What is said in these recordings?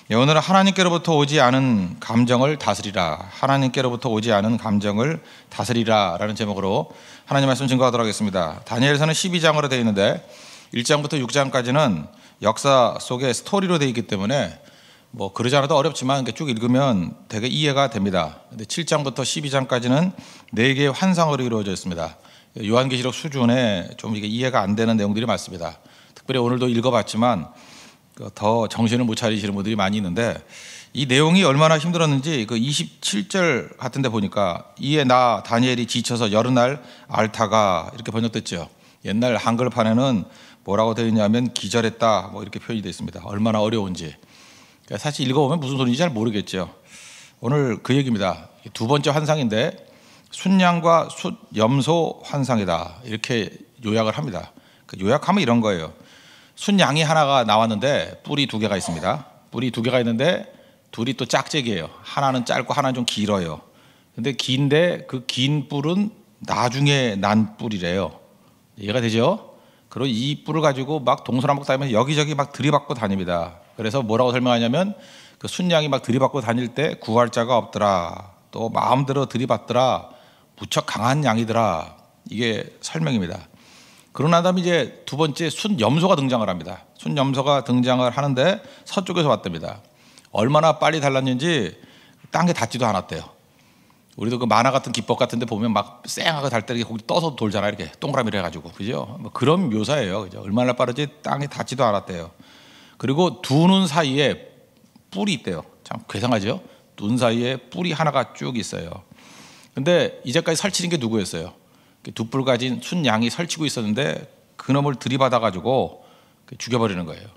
예, 오늘은 하나님께로부터 오지 않은 감정을 다스리라, 하나님께로부터 오지 않은 감정을 다스리라 라는 제목으로 하나님 말씀 증거하도록 하겠습니다. 다니엘서는 12장으로 되어 있는데 1장부터 6장까지는 역사 속의 스토리로 되어 있기 때문에 뭐 그러지 않아도 어렵지만 쭉 읽으면 되게 이해가 됩니다. 근데 7장부터 12장까지는 4개의 환상으로 이루어져 있습니다. 요한계시록 수준에 좀 이게 이해가 안 되는 내용들이 많습니다. 특별히 오늘도 읽어봤지만 더 정신을 못 차리시는 분들이 많이 있는데, 이 내용이 얼마나 힘들었는지 그 27절 같은 데 보니까 이에 나 다니엘이 지쳐서 여러 날 앓다가 이렇게 번역됐죠. 옛날 한글판에는 뭐라고 되어 있냐면 기절했다 뭐 이렇게 표현이 되어 있습니다. 얼마나 어려운지. 사실 읽어보면 무슨 소리인지 잘 모르겠죠. 오늘 그 얘기입니다. 두 번째 환상인데 순양과 숫염소 환상이다 이렇게 요약을 합니다. 그 요약하면 이런 거예요. 순양이 하나가 나왔는데 뿔이 2개가 있습니다. 뿔이 2개가 있는데 둘이 또 짝짝이에요. 하나는 짧고 하나는 좀 길어요. 근데 긴데 그 긴 뿔은 나중에 난 뿔이래요. 이해가 되죠? 그리고 이 뿔을 가지고 막 동서남북 다니면서 여기저기 막 들이받고 다닙니다. 그래서 뭐라고 설명하냐면 그 순양이 막 들이받고 다닐 때 구할 자가 없더라, 또 마음대로 들이받더라, 무척 강한 양이더라, 이게 설명입니다. 그러고 난 다음에 이제 두 번째 순염소가 등장을 합니다. 순염소가 등장을 하는데 서쪽에서 왔답니다. 얼마나 빨리 달랐는지 땅에 닿지도 않았대요. 우리도 그 만화 같은 기법 같은 데 보면 막 쌩하게 달 때 거기 떠서 돌잖아요. 이렇게 동그라미를 해가지고. 그죠? 뭐 그런 묘사예요. 그죠? 얼마나 빠르지 땅에 닿지도 않았대요. 그리고 두 눈 사이에 뿔이 있대요. 참 괴상하죠? 눈 사이에 뿔이 하나가 쭉 있어요. 근데 이제까지 설치는 게 누구였어요? 두 뿔 가진 순양이 설치고 있었는데 그놈을 들이받아가지고 죽여버리는 거예요.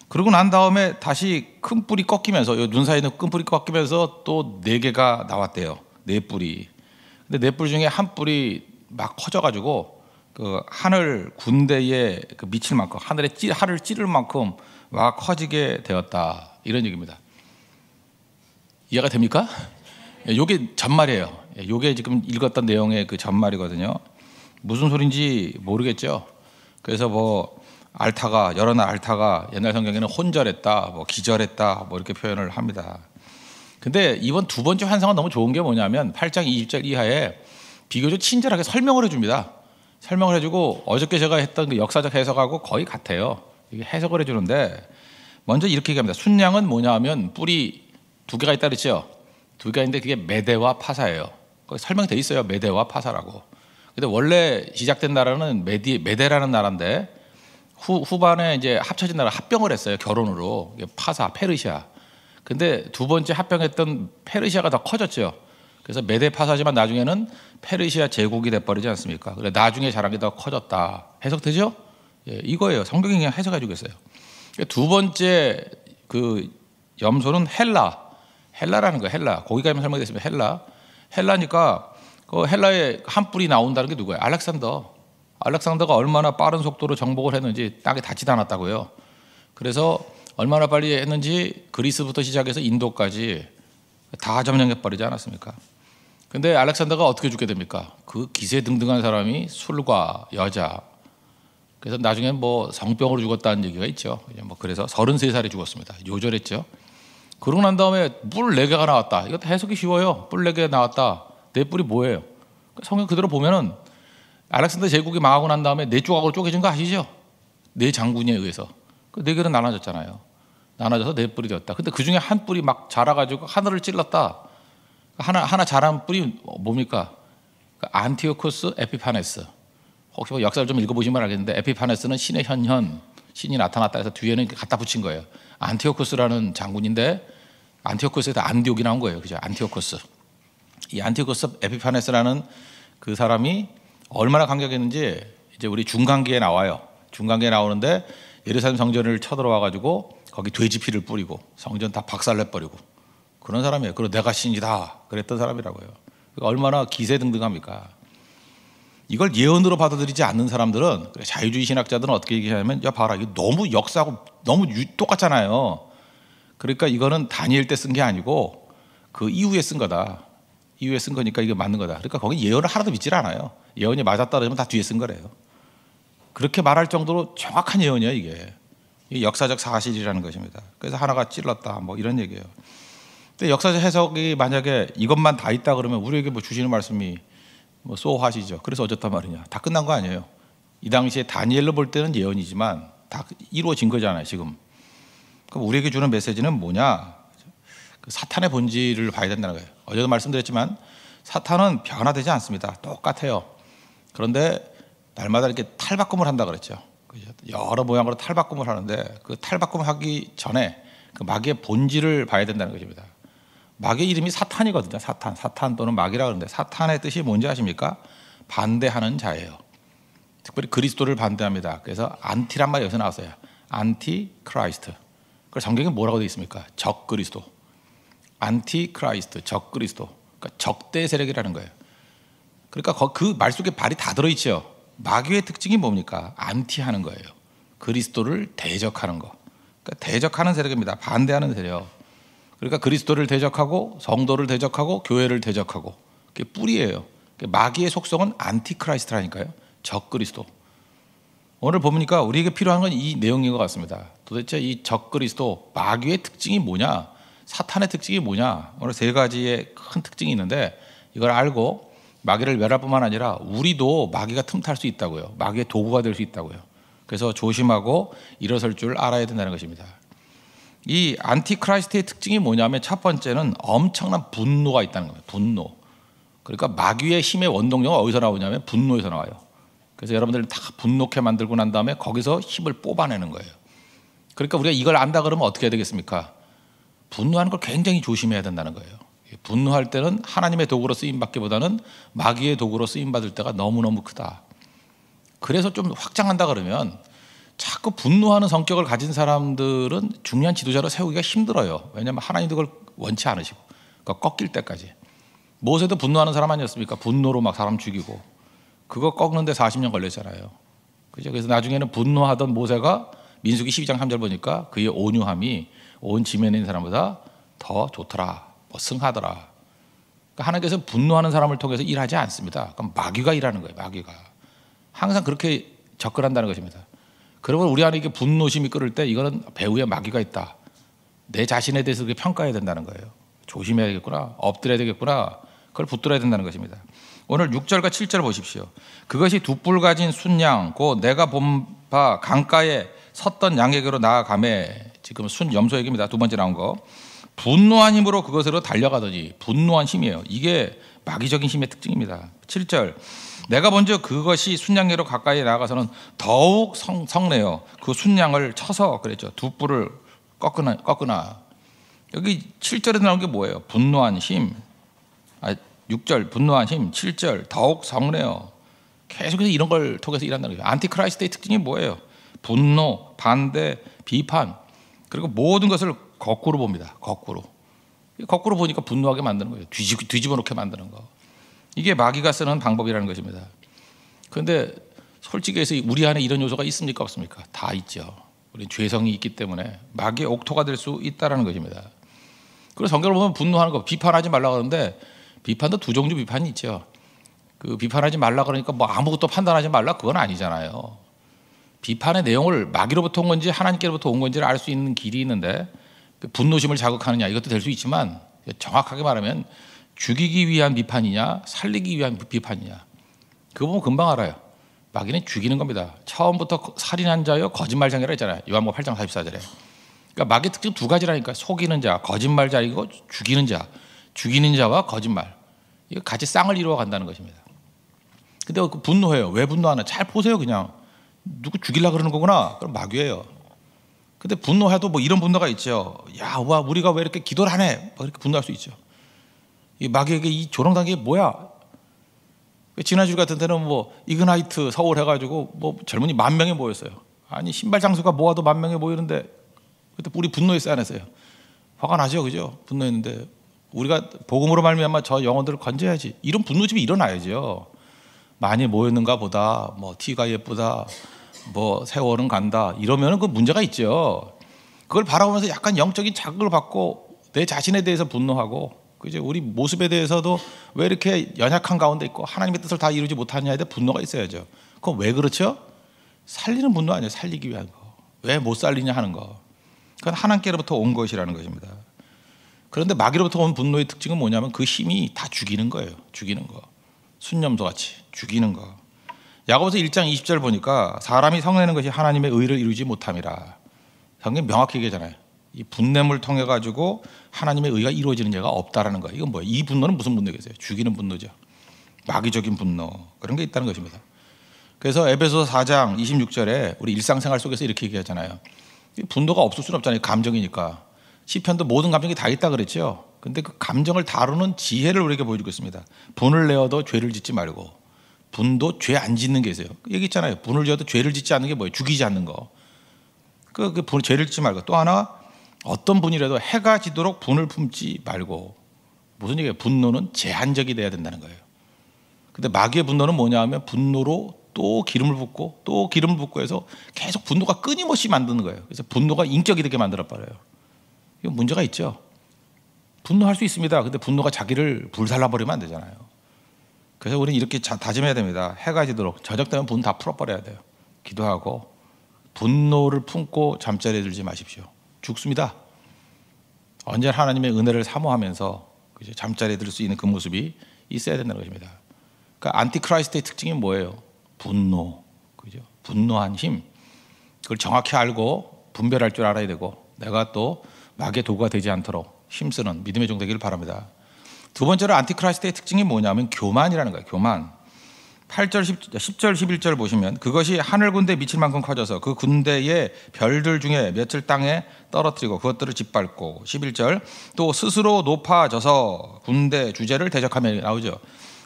그러고 난 다음에 다시 큰 뿔이 꺾이면서, 눈 사이에 있는 큰 뿔이 꺾이면서 또 4개가 나왔대요. 4뿔이. 근데 4뿔 중에 한 뿔이 막 커져가지고 그 하늘 군대에 그 미칠 만큼, 하늘을 찌를 만큼 막 커지게 되었다, 이런 얘기입니다. 이해가 됩니까? 이게 전말이에요. 이게 지금 읽었던 내용의 그 전말이거든요. 무슨 소린지 모르겠죠. 그래서 뭐 앓다가, 여러 날 앓다가, 옛날 성경에는 혼절했다, 뭐 기절했다, 뭐 이렇게 표현을 합니다. 근데 이번 두 번째 환상은 너무 좋은 게 뭐냐면 8장 20절 이하에 비교적 친절하게 설명을 해줍니다. 설명을 해주고 어저께 제가 했던 그 역사적 해석하고 거의 같아요. 이게 해석을 해주는데, 먼저 이렇게 얘기합니다. 순양은 뭐냐 하면 뿔이 2개가 있다 그랬죠. 2개가 있는데 그게 메대와 파사예요. 거기 설명이 돼 있어요. 메대와 파사라고. 근데 원래 시작된 나라는 메대라는 나라인데 후반에 이제 합쳐진 나라 합병을 했어요. 결혼으로. 파사, 페르시아. 근데 두 번째 합병했던 페르시아가 더 커졌죠. 그래서 메대 파사지만 나중에는 페르시아 제국이 돼버리지 않습니까? 그래 나중에 자란 게 더 커졌다. 해석되죠? 예, 이거예요. 성경이 그냥 해석해 주겠어요. 두 번째 그 염소는 헬라라는 거예요. 헬라. 거기 가면 설명이 됐습니다. 헬라니까 그 헬라에 한 뿔이 나온다는 게 누구예요? 알렉산더가 얼마나 빠른 속도로 정복을 했는지 땅에 닿지도 않았다고요. 그래서 얼마나 빨리 했는지 그리스부터 시작해서 인도까지 다 점령해버리지 않았습니까? 근데 알렉산더가 어떻게 죽게 됩니까? 그 기세등등한 사람이 술과 여자, 그래서 나중에 뭐 성병으로 죽었다는 얘기가 있죠. 뭐 그래서 33살에 죽었습니다. 요절했죠. 그러고 난 다음에 뿔 4개가 나왔다. 이것도 해석이 쉬워요. 뿔 4개 나왔다. 4뿔이 뭐예요? 성경 그대로 보면은 알렉산더 제국이 망하고 난 다음에 4조각으로 쪼개진 거 아시죠? 4장군에 의해서. 그 4개로 나눠졌잖아요. 나눠져서 4뿔이 되었다. 근데 그 중에 한 뿔이 막 자라가지고 하늘을 찔렀다. 하나 자란 뿔이 뭡니까? 안티오코스 에피파네스. 혹시 뭐 역사를 좀 읽어보시면 알겠는데, 에피파네스는 신의 현현, 신이 나타났다 해서 뒤에는 갖다 붙인 거예요. 안티오코스라는 장군인데 안티오코스에서 안디옥이 나온 거예요. 그죠? 안티오코스. 이 안티오코스 에피파네스라는 그 사람이 얼마나 강력했는지 이제 우리 중간기에 나와요. 중간기에 나오는데 예루살렘 성전을 쳐들어와 가지고 거기 돼지 피를 뿌리고 성전 다 박살내버리고 그런 사람이에요. 그리고 내가 신이다 그랬던 사람이라고요. 얼마나 기세등등합니까? 이걸 예언으로 받아들이지 않는 사람들은, 자유주의 신학자들은 어떻게 얘기하냐면, 야 봐라, 이거 너무 역사하고 너무 똑같잖아요. 그러니까 이거는 다니엘 때 쓴 게 아니고 그 이후에 쓴 거다. 이후에 쓴 거니까 이게 맞는 거다. 그러니까 거기 예언을 하나도 믿질 않아요. 예언이 맞았다 그러면 다 뒤에 쓴 거래요. 그렇게 말할 정도로 정확한 예언이야 이게. 이게 역사적 사실이라는 것입니다. 그래서 하나가 찔렀다 뭐 이런 얘기예요. 근데 역사적 해석이 만약에 이것만 다 있다 그러면 우리에게 뭐 주시는 말씀이 뭐 쏘하시죠. 그래서 어쨌단 말이냐. 다 끝난 거 아니에요. 이 당시에 다니엘로 볼 때는 예언이지만 다 이루어진 거잖아요 지금. 그럼 우리에게 주는 메시지는 뭐냐. 그 사탄의 본질을 봐야 된다는 거예요. 어제도 말씀드렸지만 사탄은 변화되지 않습니다. 똑같아요. 그런데 날마다 이렇게 탈바꿈을 한다 그랬죠. 여러 모양으로 탈바꿈을 하는데 그 탈바꿈을 하기 전에 그 마귀의 본질을 봐야 된다는 것입니다. 마귀의 이름이 사탄이거든요. 사탄 또는 마귀라 그러는데 사탄의 뜻이 뭔지 아십니까? 반대하는 자예요. 특별히 그리스도를 반대합니다. 그래서 안티란 말이 여기서 나왔어요. 안티 크라이스트. 그 성경에 뭐라고 되어 있습니까? 적 그리스도. 안티 크라이스트, 적 그리스도. 그러니까 적대 세력이라는 거예요. 그러니까 그 말 속에 발이 다 들어있죠. 마귀의 특징이 뭡니까? 안티하는 거예요. 그리스도를 대적하는 거. 그러니까 대적하는 세력입니다. 반대하는 세력. 그러니까 그리스도를 대적하고 성도를 대적하고 교회를 대적하고 그게 뿌리예요. 마귀의 속성은 안티크라이스트라니까요. 적그리스도. 오늘 보니까 우리에게 필요한 건 이 내용인 것 같습니다. 도대체 이 적그리스도 마귀의 특징이 뭐냐, 사탄의 특징이 뭐냐. 오늘 세 가지의 큰 특징이 있는데 이걸 알고 마귀를 멸할 뿐만 아니라 우리도 마귀가 틈탈 수 있다고요. 마귀의 도구가 될 수 있다고요. 그래서 조심하고 일어설 줄 알아야 된다는 것입니다. 이 안티크라이스트의 특징이 뭐냐면 첫 번째는 엄청난 분노가 있다는 겁니다. 분노. 그러니까 마귀의 힘의 원동력은 어디서 나오냐면 분노에서 나와요. 그래서 여러분들 다 분노케 만들고 난 다음에 거기서 힘을 뽑아내는 거예요. 그러니까 우리가 이걸 안다 그러면 어떻게 해야 되겠습니까? 분노하는 걸 굉장히 조심해야 된다는 거예요. 분노할 때는 하나님의 도구로 쓰임받기보다는 마귀의 도구로 쓰임받을 때가 너무너무 크다. 그래서 좀 확장한다 그러면 자꾸 분노하는 성격을 가진 사람들은 중요한 지도자로 세우기가 힘들어요. 왜냐하면 하나님도 그걸 원치 않으시고 그러니까 꺾일 때까지. 모세도 분노하는 사람 아니었습니까? 분노로 막 사람 죽이고 그거 꺾는데 40년 걸렸잖아요. 그죠? 그래서 나중에는 분노하던 모세가 민수기 12장 3절 보니까 그의 온유함이 온 지면에 있는 사람보다 더 좋더라, 뭐 승하더라. 그러니까 하나님께서 분노하는 사람을 통해서 일하지 않습니다. 그럼 마귀가 일하는 거예요. 마귀가 항상 그렇게 접근한다는 것입니다. 그러면 우리 안에 이게 분노심이 끓을 때 이거는 배후에 마귀가 있다. 내 자신에 대해서 그렇게 평가해야 된다는 거예요. 조심해야 되겠구나. 엎드려야 되겠구나. 그걸 붙들어야 된다는 것입니다. 오늘 6절과 7절 보십시오. 그것이 두 뿔 가진 순양 곧 내가 본 바 강가에 섰던 양에게로 나아가매. 지금 순 염소 얘기입니다. 두 번째 나온 거. 분노한 힘으로 그것으로 달려가더니 분노한 힘이에요. 이게 마귀적인 힘의 특징입니다. 7절. 내가 먼저 그것이 순양에로 가까이 나아가서는 더욱 성내어 그 순양을 쳐서 그랬죠. 두 뿔을 꺾으나. 여기 7절에 나온 게 뭐예요? 분노한 힘. 6절 분노한 힘. 7절 더욱 성내어. 계속해서 이런 걸 통해서 일한다는 거예요. 안티크라이스트의 특징이 뭐예요? 분노, 반대, 비판. 그리고 모든 것을 거꾸로 봅니다. 거꾸로 보니까 분노하게 만드는 거예요. 뒤집어 놓게 만드는 거. 이게 마귀가 쓰는 방법이라는 것입니다. 그런데 솔직히 해서 우리 안에 이런 요소가 있습니까? 없습니까? 다 있죠. 우리 죄성이 있기 때문에 마귀의 옥토가 될 수 있다는 것입니다. 그래서 성경을 보면 분노하는 거, 비판하지 말라고 하는데 비판도 두 종류 비판이 있죠. 그 비판하지 말라 그러니까 뭐 아무것도 판단하지 말라 그건 아니잖아요. 비판의 내용을 마귀로부터 온 건지 하나님께로부터 온 건지를 알 수 있는 길이 있는데 분노심을 자극하느냐 이것도 될 수 있지만 정확하게 말하면 죽이기 위한 비판이냐 살리기 위한 비판이냐 그거 보면 금방 알아요. 마귀는 죽이는 겁니다. 처음부터 살인한 자여 거짓말쟁이라 했잖아요. 요한복음 8장 44절에. 그러니까 마귀의 특징 두 가지라니까. 속이는 자, 거짓말자이고 죽이는 자. 죽이는 자와 거짓말. 이거 같이 쌍을 이루어 간다는 것입니다. 근데 분노해요. 왜 분노하나? 잘 보세요. 그냥 누구 죽이려고 그러는 거구나. 그럼 마귀예요. 근데 분노해도 뭐 이런 분노가 있죠. 야, 와, 우리가 왜 이렇게 기도를 안 해? 막 이렇게 분노할 수 있죠. 이 마귀에게 이 조롱당한 게 뭐야? 지난주 같은 때는 뭐 이그나이트 서울 해가지고 뭐 젊은이 10,000명이 모였어요. 아니 신발 장수가 모아도 10,000명이 모이는데 그때 우리 분노했어요, 안 했어요? 화가 나죠, 그죠? 분노했는데 우리가 복음으로 말미암아 저 영혼들을 건져야지. 이런 분노집이 일어나야죠. 많이 모였는가 보다, 뭐 티가 예쁘다, 뭐 세월은 간다 이러면은 그 문제가 있죠. 그걸 바라보면서 약간 영적인 자극을 받고 내 자신에 대해서 분노하고, 그죠? 우리 모습에 대해서도 왜 이렇게 연약한 가운데 있고 하나님의 뜻을 다 이루지 못하느냐에 대해 분노가 있어야죠. 그건 왜 그렇죠? 살리는 분노 아니에요. 살리기 위한 거. 왜 못 살리냐 하는 거. 그건 하나님께로부터 온 것이라는 것입니다. 그런데 마귀로부터 온 분노의 특징은 뭐냐면 그 힘이 다 죽이는 거예요. 죽이는 거. 순념도같이 죽이는 거. 야고보서 1장 20절 보니까 사람이 성내는 것이 하나님의 의를 이루지 못함이라. 성경이 명확히 얘기하잖아요. 이 분냄을 통해 가지고 하나님의 의가 이루어지는 예가 없다라는 거예요. 이건 뭐예요? 이 분노는 무슨 분노겠어요? 죽이는 분노죠. 마귀적인 분노. 그런 게 있다는 것입니다. 그래서 에베소서 4장 26절에 우리 일상생활 속에서 이렇게 얘기하잖아요. 분노가 없을 수는 없잖아요. 감정이니까. 시편도 모든 감정이 다 있다 그랬죠. 근데 그 감정을 다루는 지혜를 우리에게 보여주고 있습니다. 분을 내어도 죄를 짓지 말고, 분도 죄 안 짓는 게 있어요. 얘기 있잖아요. 분을 지어도 죄를 짓지 않는 게 뭐예요? 죽이지 않는 거. 죄를 짓지 말고. 또 하나, 어떤 분이라도 해가 지도록 분을 품지 말고. 무슨 얘기예요? 분노는 제한적이 돼야 된다는 거예요. 근데 마귀의 분노는 뭐냐 하면 분노로 또 기름을 붓고 또 기름을 붓고 해서 계속 분노가 끊임없이 만드는 거예요. 그래서 분노가 인격이 되게 만들어버려요. 이거 문제가 있죠. 분노할 수 있습니다. 근데 분노가 자기를 불살라버리면 안 되잖아요. 그래서 우리는 이렇게 다짐해야 됩니다. 해가 지도록 저녁되면 분 다 풀어버려야 돼요. 기도하고 분노를 품고 잠자리에 들지 마십시오. 죽습니다. 언제나 하나님의 은혜를 사모하면서 잠자리에 들 수 있는 그 모습이 있어야 된다는 것입니다. 그러니까 안티크라이스트의 특징이 뭐예요? 분노, 그죠? 분노한 힘. 그걸 정확히 알고 분별할 줄 알아야 되고, 내가 또 마귀의 도구가 되지 않도록 힘쓰는 믿음의 종 되기를 바랍니다. 두 번째로 안티크라이스트의 특징이 뭐냐면 교만이라는 거예요. 교만. 8절, 10절, 11절 보시면 그것이 하늘 군대에 미칠 만큼 커져서 그 군대의 별들 중에 몇을 땅에 떨어뜨리고 그것들을 짓밟고, 11절 또 스스로 높아져서 군대 주제를 대적하며 나오죠.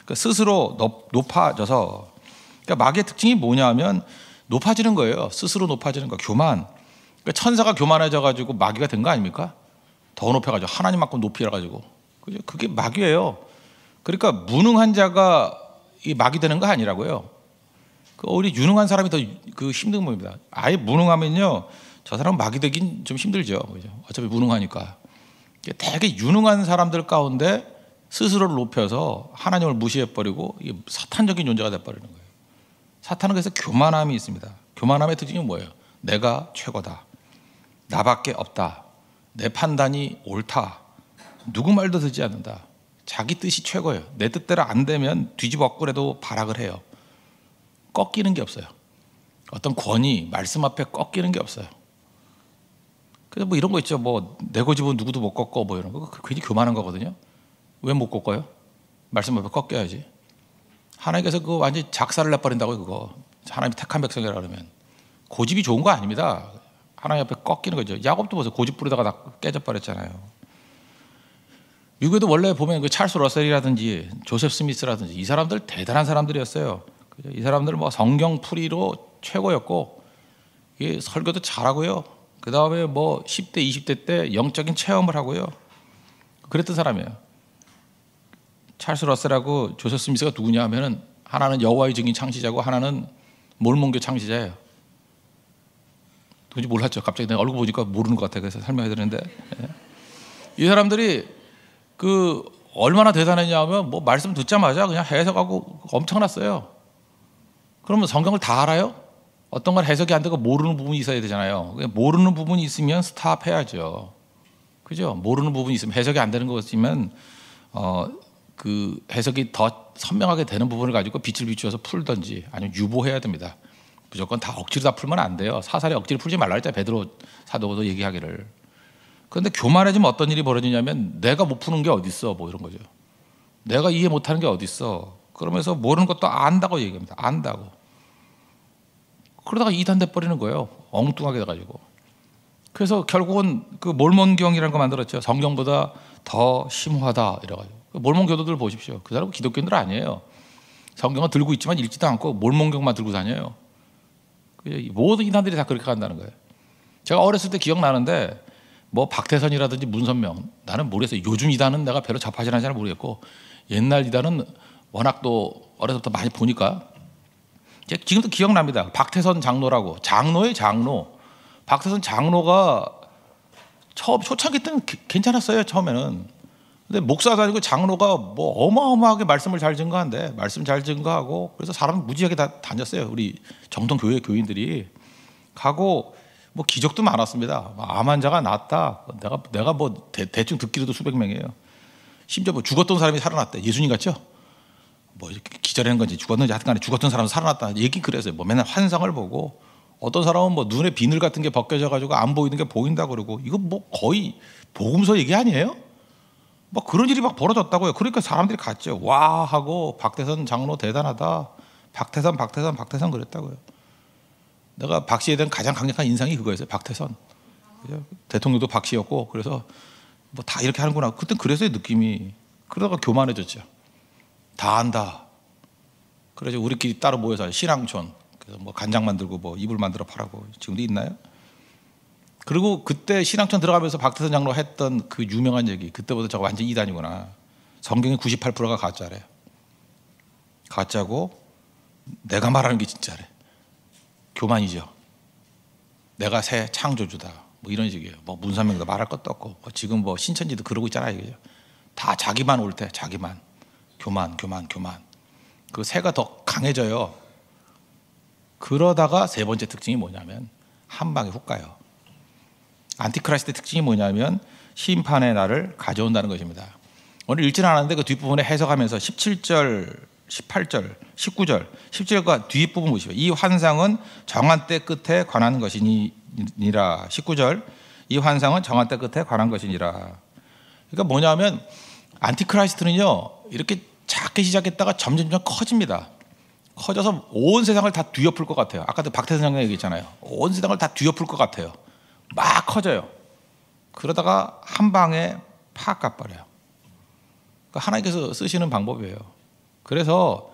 그 스스로 높아져서, 그러니까 마귀의 특징이 뭐냐면 높아지는 거예요. 스스로 높아지는 거, 교만. 그러니까 천사가 교만해져 가지고 마귀가 된 거 아닙니까? 더 높여가지고 하나님만큼 높이 해가지고, 그죠? 그게 마귀예요. 그러니까 무능한 자가 이 마귀 되는 거 아니라고요. 우리 유능한 사람이 더 힘든 겁니다. 아예 무능하면요, 저 사람은 마귀 되긴 좀 힘들죠. 그죠? 어차피 무능하니까. 되게 유능한 사람들 가운데 스스로를 높여서 하나님을 무시해버리고 이게 사탄적인 존재가 돼버리는 거예요. 사탄은 그래서 교만함이 있습니다. 교만함의 특징이 뭐예요? 내가 최고다. 나밖에 없다. 내 판단이 옳다. 누구 말도 듣지 않는다. 자기 뜻이 최고예요. 내 뜻대로 안 되면 뒤집어 엎고라도 발악을 해요. 꺾이는 게 없어요. 어떤 권위, 말씀 앞에 꺾이는 게 없어요. 그래서 뭐 이런 거 있죠. 뭐 내 고집은 누구도 못 꺾어, 뭐 이런 거. 괜히 교만한 거거든요. 왜 못 꺾어요? 말씀 앞에 꺾여야지. 하나님께서 그거 완전히 작사를 내버린다고요. 그거 하나님이 택한 백성이라 그러면. 고집이 좋은 거 아닙니다. 하나님 앞에 꺾이는 거죠. 야곱도 보세요. 고집 부리다가 다 깨져버렸잖아요. 미국에도 원래 보면 그 찰스 러셀이라든지 조셉 스미스라든지 이 사람들 대단한 사람들이었어요. 이 사람들은 뭐 성경 풀이로 최고였고, 이게 설교도 잘하고요. 그 다음에 뭐 10대, 20대 때 영적인 체험을 하고요. 그랬던 사람이에요. 찰스 러셀하고 조셉 스미스가 누구냐 하면은 하나는 여호와의 증인 창시자고 하나는 몰몬교 창시자예요. 누군지 몰랐죠. 갑자기 내가 얼굴 보니까 모르는 것 같아. 그래서 설명해 드리는데, 이 사람들이 얼마나 대단했냐 하면 뭐 말씀 듣자마자 그냥 해석하고 엄청났어요. 그러면 성경을 다 알아요? 어떤 건 해석이 안 되고 모르는 부분이 있어야 되잖아요. 모르는 부분이 있으면 스탑해야죠. 그죠? 모르는 부분이 있으면, 해석이 안 되는 것이면 그 해석이 더 선명하게 되는 부분을 가지고 빛을 비추어서 풀든지 아니면 유보해야 됩니다. 무조건 다 억지로 다 풀면 안 돼요. 사살에 억지로 풀지 말라 했잖아요. 베드로 사도도 얘기하기를. 그런데 교만해지면 어떤 일이 벌어지냐면 내가 못 푸는 게 어디 있어, 뭐 이런 거죠. 내가 이해 못하는 게 어디 있어. 그러면서 모르는 것도 안다고 얘기합니다. 안다고. 그러다가 이단 돼버리는 거예요. 엉뚱하게 돼가지고. 그래서 결국은 그 몰몬경이라는 거 만들었죠. 성경보다 더 심오하다 이래가지고. 몰몬 교도들 보십시오. 그 사람은 기독교인들 아니에요. 성경은 들고 있지만 읽지도 않고 몰몬경만 들고 다녀요. 모든 이단들이 다 그렇게 간다는 거예요. 제가 어렸을 때 기억나는데 뭐 박태선이라든지 문선명, 나는 모르겠어요. 요즘 이단은 내가 별로 접하지 않는지 모르겠고, 옛날 이단은 워낙 또 어려서부터 많이 보니까 지금도 기억납니다. 박태선 장로라고, 장로의 장로. 박태선 장로가 처음 초창기 때는 괜찮았어요. 처음에는. 근데 목사도 아니고 장로가 뭐 어마어마하게 말씀을 잘 증거한대. 말씀 잘 증거하고, 그래서 사람 무지하게 다 다녔어요. 우리 정통 교회 교인들이 가고, 뭐 기적도 많았습니다. 암 환자가 낫다. 내가 뭐 대충 듣기로도 수백 명이에요. 심지어 뭐 죽었던 사람이 살아났대. 예수님 같죠? 뭐 이렇게 기절하는 건지 죽었는지 하여튼간에 죽었던 사람은 살아났다. 얘기 그래서요. 뭐 맨날 환상을 보고 어떤 사람은 뭐 눈에 비늘 같은 게 벗겨져 가지고 안 보이는 게 보인다 그러고 이거 뭐 거의 복음서 얘기 아니에요? 뭐 그런 일이 막 벌어졌다고요. 그러니까 사람들이 갔죠. 와 하고 박태선 장로 대단하다. 박태선 그랬다고요. 내가 박 씨에 대한 가장 강력한 인상이 그거였어요. 박태선. 대통령도 박 씨였고 그래서 뭐 다 이렇게 하는구나. 그때 그래서요 느낌이. 그러다가 교만해졌죠. 다 안다. 그래서 우리끼리 따로 모여서 신앙촌. 그래서 뭐 간장 만들고 뭐 이불 만들어 팔라고. 지금도 있나요? 그리고 그때 신앙촌 들어가면서 박태선 장로 했던 그 유명한 얘기. 그때부터 저거 완전 이단이구나. 성경의 98%가 가짜래. 가짜고 내가 말하는 게 진짜래. 교만이죠. 내가 새 창조주다. 뭐 이런 식이에요. 뭐 문선명도 말할 것도 없고 뭐 지금 뭐 신천지도 그러고 있잖아요. 이거죠. 다 자기만 옳대. 자기만. 교만. 그 새가 더 강해져요. 그러다가 세 번째 특징이 뭐냐면 한 방에 훅 가요. 안티크라이스트의 특징이 뭐냐면 심판의 날을 가져온다는 것입니다. 오늘 읽지는 않았는데 그 뒷부분에 해석하면서 17절, 18절, 19절, 17절과 뒷부분 보시죠. 이 환상은 정한 때 끝에 관한 것이니라. 19절, 이 환상은 정한 때 끝에 관한 것이니라. 그러니까 뭐냐면 안티크라이스트는요 이렇게 작게 시작했다가 점점 커집니다. 커져서 온 세상을 다 뒤엎을 것 같아요. 아까도 박태선 장로 얘기했잖아요. 온 세상을 다 뒤엎을 것 같아요. 막 커져요. 그러다가 한 방에 팍 가버려요. 그러니까 하나님께서 쓰시는 방법이에요. 그래서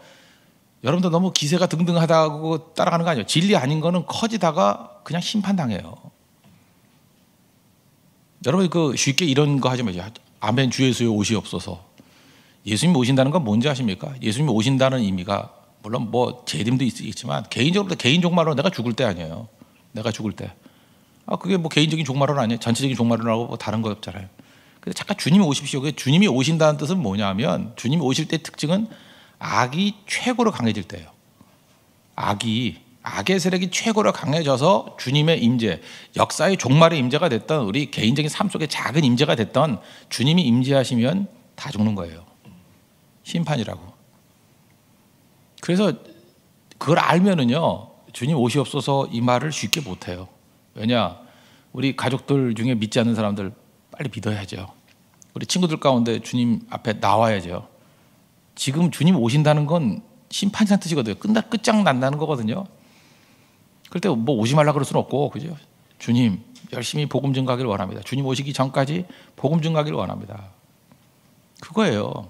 여러분들 너무 기세가 등등하다고 따라가는 거 아니에요. 진리 아닌 거는 커지다가 그냥 심판당해요. 여러분 그 쉽게 이런 거 하지 마세요. 아멘 주 예수여 오시옵소서. 예수님이 오신다는 건 뭔지 아십니까? 예수님이 오신다는 의미가 물론 뭐 재림도 있지만 개인적으로 개인 종말로 내가 죽을 때 아니에요. 내가 죽을 때. 그게 뭐 개인적인 종말은 아니에요. 전체적인 종말론하고 뭐 다른 거 없잖아요. 근데 잠깐 주님이 오십시오. 주님이 오신다는 뜻은 뭐냐면 주님이 오실 때 특징은 악이 최고로 강해질 때예요. 악의 세력이 최고로 강해져서 주님의 임재, 역사의 종말의 임재가 됐던 우리 개인적인 삶 속에 작은 임재가 됐던 주님이 임재하시면 다 죽는 거예요. 심판이라고. 그래서 그걸 알면은요 주님 오시옵소서 이 말을 쉽게 못해요. 왜냐? 우리 가족들 중에 믿지 않는 사람들 빨리 믿어야죠. 우리 친구들 가운데 주님 앞에 나와야죠. 지금 주님 오신다는 건 심판이라는 뜻이거든요. 끝장난다는 거거든요. 그럴 때 뭐 오지 말라 그럴 수는 없고, 그죠? 주님 열심히 복음 증가하기를 원합니다. 주님 오시기 전까지 복음 증가하기를 원합니다. 그거예요.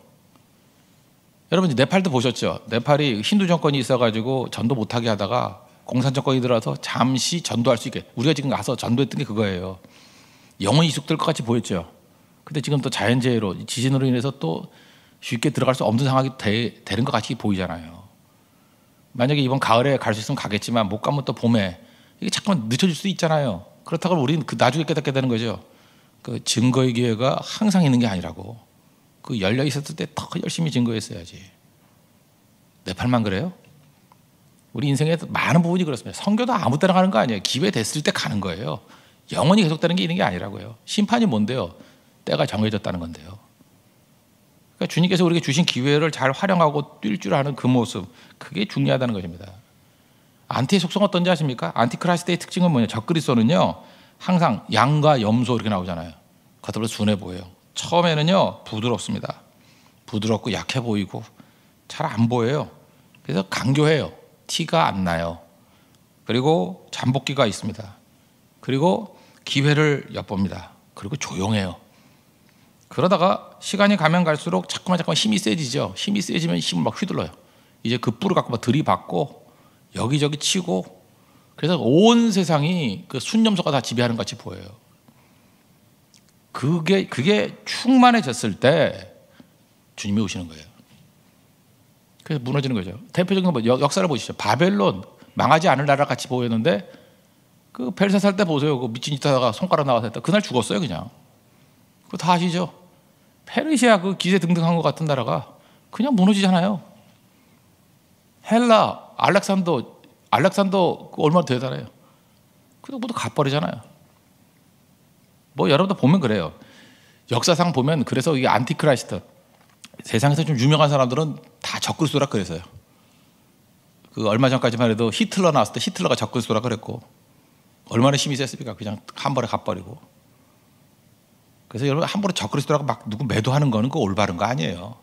여러분 네팔도 보셨죠? 네팔이 힌두 정권이 있어가지고 전도 못하게 하다가 공산 정권이 들어와서 잠시 전도할 수 있게, 우리가 지금 가서 전도했던 게 그거예요. 영혼이 이식될 것 같이 보였죠. 근데 지금 또 자연재해로 지진으로 인해서 또 쉽게 들어갈 수 없는 상황이 되는 것 같이 보이잖아요. 만약에 이번 가을에 갈 수 있으면 가겠지만 못 가면 또 봄에 이게 잠깐만 늦춰질 수도 있잖아요. 그렇다고 우리는 그 나중에 깨닫게 되는 거죠. 그 증거의 기회가 항상 있는 게 아니라고. 그 열려 있었을 때 더 열심히 증거했어야지. 네팔만 그래요? 우리 인생에 많은 부분이 그렇습니다. 선교도 아무 때나 가는 거 아니에요. 기회 됐을 때 가는 거예요. 영원히 계속되는 게 있는 게 아니라고요. 심판이 뭔데요? 때가 정해졌다는 건데요. 그러니까 주님께서 우리에게 주신 기회를 잘 활용하고 뛸 줄 아는 그 모습, 그게 중요하다는 것입니다. 안티의 속성 어떤지 아십니까? 안티크라이스트의 특징은 뭐냐? 적그리스도는요 항상 양과 염소 이렇게 나오잖아요. 겉으로 순해 보여요. 처음에는요 부드럽습니다. 부드럽고 약해 보이고 잘 안 보여요. 그래서 간교해요. 티가 안 나요. 그리고 잠복기가 있습니다. 그리고 기회를 엿봅니다. 그리고 조용해요. 그러다가 시간이 가면 갈수록 자꾸만 힘이 세지죠. 힘이 세지면 힘을 막 휘둘러요. 이제 그 뿔을 갖고 막 들이받고 여기저기 치고, 그래서 온 세상이 그 순념소가 다 지배하는 것 같이 보여요. 그게 충만해졌을 때 주님이 오시는 거예요. 그래서 무너지는 거죠. 대표적인 건 역사를 보시죠. 바벨론 망하지 않을 나라 같이 보였는데 그 벨사살 때 보세요. 그 미친 짓 하다가 손가락 나와서 했다. 그날 죽었어요 그냥. 그거 다 아시죠? 페르시아 그 기세 등등한 것 같은 나라가 그냥 무너지잖아요. 헬라 알렉산더 얼마나 대단해요. 그래도 모두 갚버리잖아요. 뭐 여러분도 보면 그래요. 역사상 보면 그래서 이게 안티크라이스트, 세상에서 좀 유명한 사람들은 다 적그리스도라 그랬어요. 그 얼마 전까지만 해도 히틀러 나왔을 때 히틀러가 적그리스도라 그랬고, 얼마나 힘이 셌습니까? 그냥 한 번에 갚버리고. 그래서 여러분 함부로 적그리스도라고 막 누구 매도하는 거는 그 올바른 거 아니에요.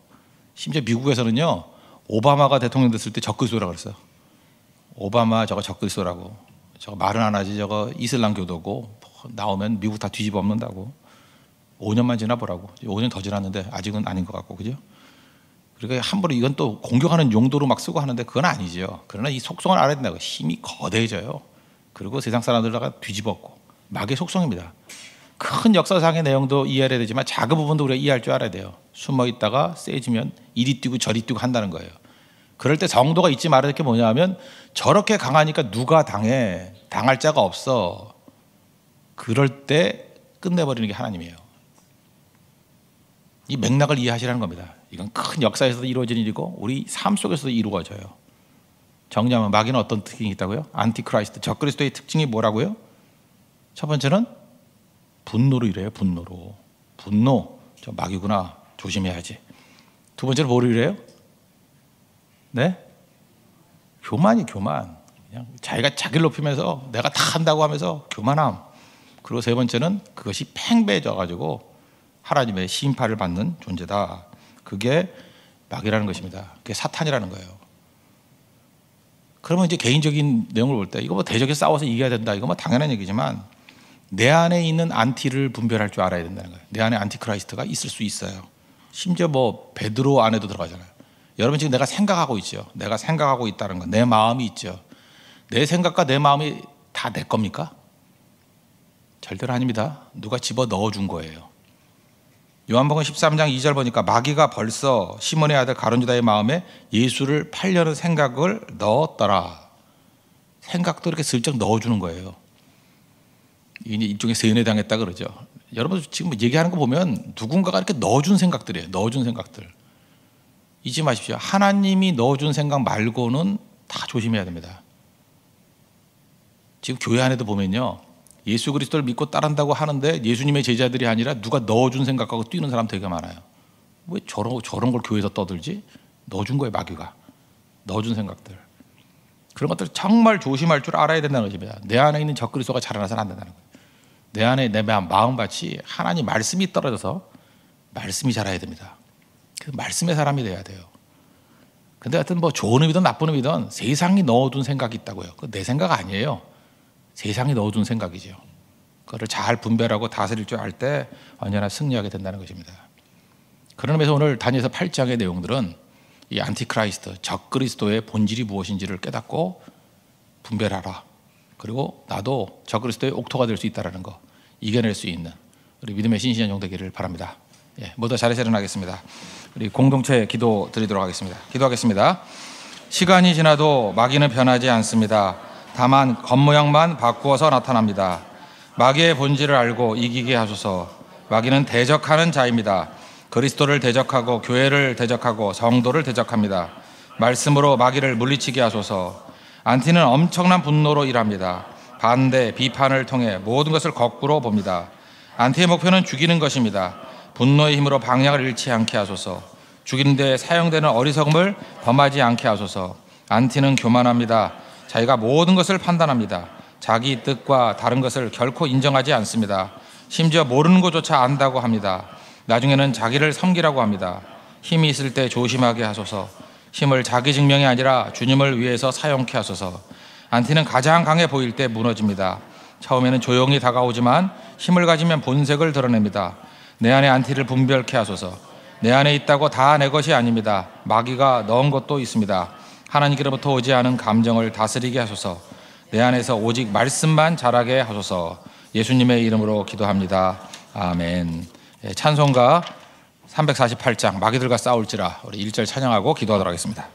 심지어 미국에서는요, 오바마가 대통령 됐을 때 적그리스도라고 그랬어요. 오바마 저거 적그리스도라고. 저거 말은 안 하지, 저거 이슬람교도고 나오면 미국 다 뒤집어 엎는다고. 5년만 지나보라고. 5년 더 지났는데 아직은 아닌 것 같고, 그죠? 그러니까 함부로 이건 또 공격하는 용도로 막 쓰고 하는데 그건 아니죠. 그러나 이 속성을 알아야 된다고. 힘이 거대해져요. 그리고 세상 사람들다가 뒤집었고, 막의 속성입니다. 큰 역사상의 내용도 이해해야 되지만 작은 부분도 우리가 이해할 줄 알아야 돼요. 숨어 있다가 세지면 이리 뛰고 저리 뛰고 한다는 거예요. 그럴 때 정도가 잊지 말아야 될 게 뭐냐면, 저렇게 강하니까 누가 당해, 당할 자가 없어. 그럴 때 끝내버리는 게 하나님이에요. 이 맥락을 이해하시라는 겁니다. 이건 큰 역사에서도 이루어진 일이고 우리 삶 속에서도 이루어져요. 정리하면 마귀는 어떤 특징이 있다고요? 안티크라이스트, 적그리스도의 특징이 뭐라고요? 첫 번째는 분노로 이래요. 분노로. 분노, 저 마귀구나, 조심해야지. 두 번째는 뭐로 이래요? 네? 교만이 교만. 그냥 자기가 자기를 높이면서 내가 다 한다고 하면서 교만함. 그리고 세 번째는 그것이 팽배해져가지고 하나님의 심판을 받는 존재다. 그게 마귀라는 것입니다. 그게 사탄이라는 거예요. 그러면 이제 개인적인 내용을 볼 때 이거 뭐 대적에 싸워서 이겨야 된다, 이거 뭐 당연한 얘기지만 내 안에 있는 안티를 분별할 줄 알아야 된다는 거예요. 내 안에 안티크라이스트가 있을 수 있어요. 심지어 뭐 베드로 안에도 들어가잖아요. 여러분 지금 내가 생각하고 있죠. 내가 생각하고 있다는 거, 내 마음이 있죠. 내 생각과 내 마음이 다 내 겁니까? 절대로 아닙니다. 누가 집어 넣어준 거예요. 요한복음 13장 2절 보니까 마귀가 벌써 시몬의 아들 가룟유다의 마음에 예수를 팔려는 생각을 넣었더라. 생각도 이렇게 슬쩍 넣어주는 거예요. 일종의 세뇌 당했다 그러죠. 여러분 지금 얘기하는 거 보면 누군가가 이렇게 넣어준 생각들이에요. 넣어준 생각들. 잊지 마십시오. 하나님이 넣어준 생각 말고는 다 조심해야 됩니다. 지금 교회 안에도 보면요, 예수 그리스도를 믿고 따른다고 하는데 예수님의 제자들이 아니라 누가 넣어준 생각하고 뛰는 사람 되게 많아요. 왜 저런 걸 교회에서 떠들지? 넣어준 거예요, 마귀가. 넣어준 생각들. 그런 것들 정말 조심할 줄 알아야 된다는 것입니다. 내 안에 있는 적그리스도가 자라나서는 안 된다는 거예요. 내 안에 내 마음밭이 하나님 말씀이 떨어져서 말씀이 자라야 됩니다. 그 말씀의 사람이 돼야 돼요. 근데 하여튼 뭐 좋은 의미든 나쁜 의미든 세상이 넣어둔 생각이 있다고요. 그거 내 생각 아니에요. 세상이 넣어둔 생각이죠. 그거를 잘 분별하고 다스릴 줄 알 때 언제나 승리하게 된다는 것입니다. 그런 의미에서 오늘 다니엘서 8장의 내용들은 이 안티크라이스트, 적그리스도의 본질이 무엇인지를 깨닫고 분별하라. 그리고 나도 적그리스도의 옥토가 될 수 있다는 거, 이겨낼 수 있는 우리 믿음의 신실한 종 되기를 바랍니다. 모두 자리에서 일어나겠습니다. 우리 공동체 기도 드리도록 하겠습니다. 기도하겠습니다. 시간이 지나도 마귀는 변하지 않습니다. 다만 겉모양만 바꾸어서 나타납니다. 마귀의 본질을 알고 이기게 하소서. 마귀는 대적하는 자입니다. 그리스도를 대적하고 교회를 대적하고 성도를 대적합니다. 말씀으로 마귀를 물리치게 하소서. 안티는 엄청난 분노로 일합니다. 반대, 비판을 통해 모든 것을 거꾸로 봅니다. 안티의 목표는 죽이는 것입니다. 분노의 힘으로 방향을 잃지 않게 하소서. 죽이는 데 사용되는 어리석음을 범하지 않게 하소서. 안티는 교만합니다. 자기가 모든 것을 판단합니다. 자기 뜻과 다른 것을 결코 인정하지 않습니다. 심지어 모르는 것조차 안다고 합니다. 나중에는 자기를 섬기라고 합니다. 힘이 있을 때 조심하게 하소서. 힘을 자기 증명이 아니라 주님을 위해서 사용케 하소서. 안티는 가장 강해 보일 때 무너집니다. 처음에는 조용히 다가오지만 힘을 가지면 본색을 드러냅니다. 내 안에 안티를 분별케 하소서. 내 안에 있다고 다 내 것이 아닙니다. 마귀가 넣은 것도 있습니다. 하나님께로부터 오지 않은 감정을 다스리게 하소서. 내 안에서 오직 말씀만 자라게 하소서. 예수님의 이름으로 기도합니다. 아멘. 찬송가 348장 마귀들과 싸울지라, 우리 1절 찬양하고 기도하도록 하겠습니다.